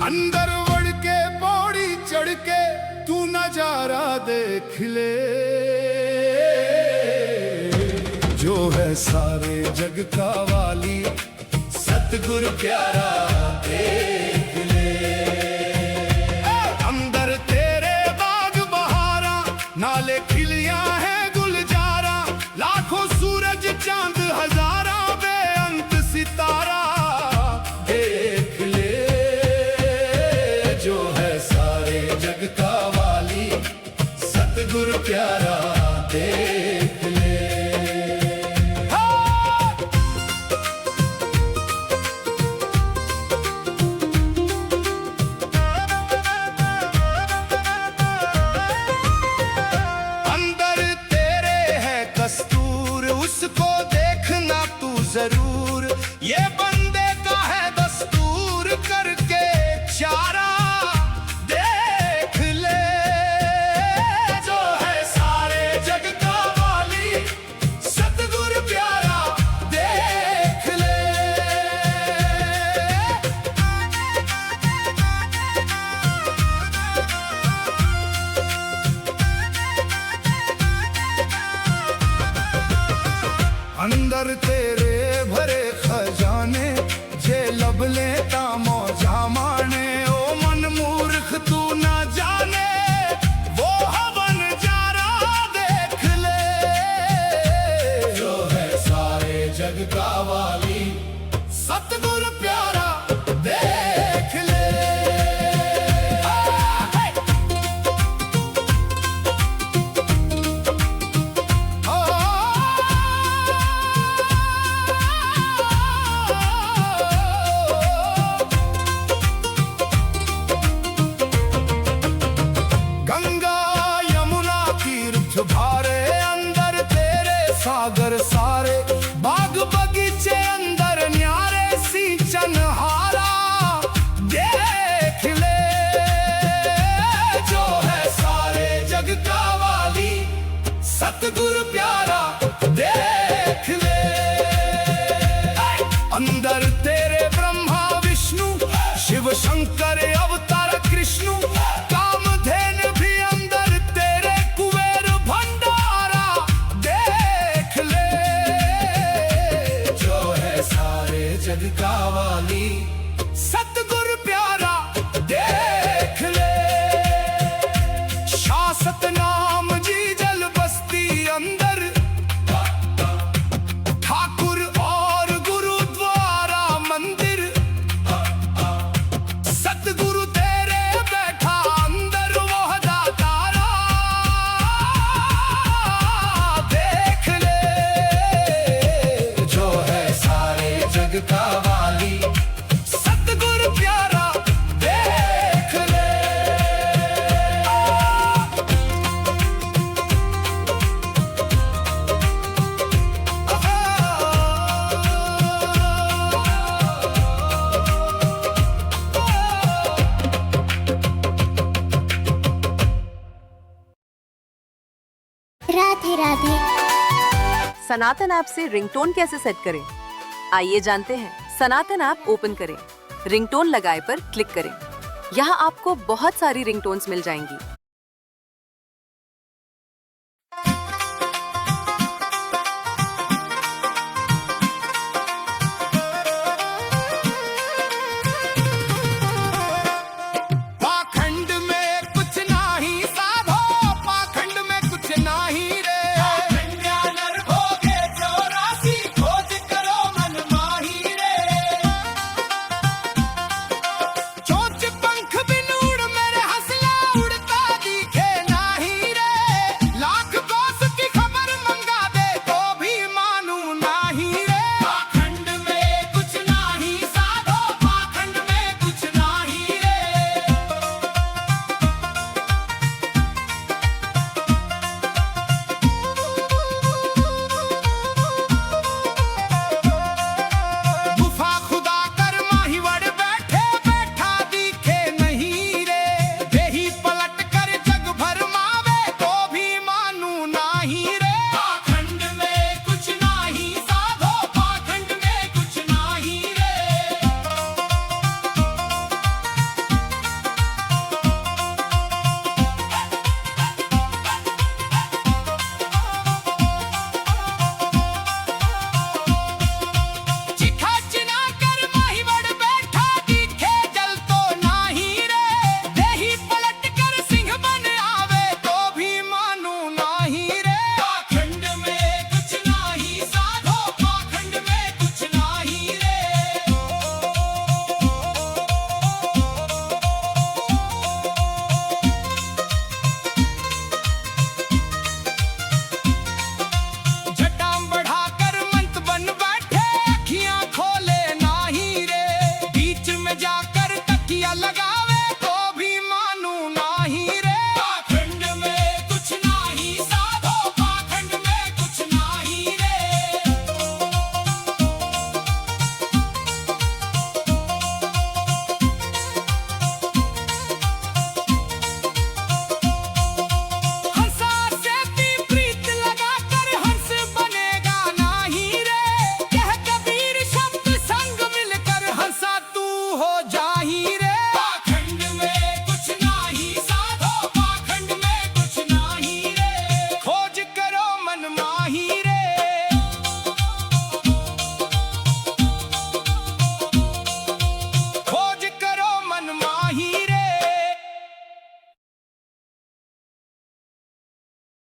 अंदर बढ़ के पौड़ी चढ़ के तू नजारा देख ले, जो है सारे जग का वाली सतगुरु प्यारा देख ले। अंदर तेरे बाग बहारा, नाले खिलियां है गुलजारा, लाखों सूरज चांद हजारा बेअंत सितारा देख ले, जो है सारे जग का वाली सतगुरु प्यारा देख ले। उसको देखना तू जरूर, ये बंदे का है दस्तूर, करके चारा देख ले, जो है सारे जग का वाली सतगुरु प्यारा देख ले। अंदर तेरे भरे खजाने, जे लब लेता मौजा माने, ओ मन मूर्ख तू ना जाने, वो हवन जारा देख ले, जो है सारे जग का वाली सतगुरु प्यारा देख ले। भारे अंदर तेरे सागर सारे, बाग बगीचे अंदर न्यारे सिंचन हारा देख ले, जो है सारे जग का वाली सतगुरु प्यारा देख ले। अंदर तेरे ब्रह्मा विष्णु शिव शंकर अवतार कृष्ण, कामधेन भी अंदर तेरे कुबेर भंडारा देख ले, जो है सारे जग का वाली सतगुरु प्यारा देख ले। शासत नाम जी जल बस्ती अंदर, ठाकुर और गुरुद्वारा मंदिर, सतगुरु तेरे बैठा अंदर वो दातारा देख ले, जो है सारे जग का वाली सतगुरु प्यारा देख ले। राधे राधे। सनातन ऐप से रिंगटोन कैसे सेट करें, आइए जानते हैं। सनातन ऐप ओपन करें, रिंगटोन लगाए पर क्लिक करें। यहाँ आपको बहुत सारी रिंगटोन्स मिल जाएंगी।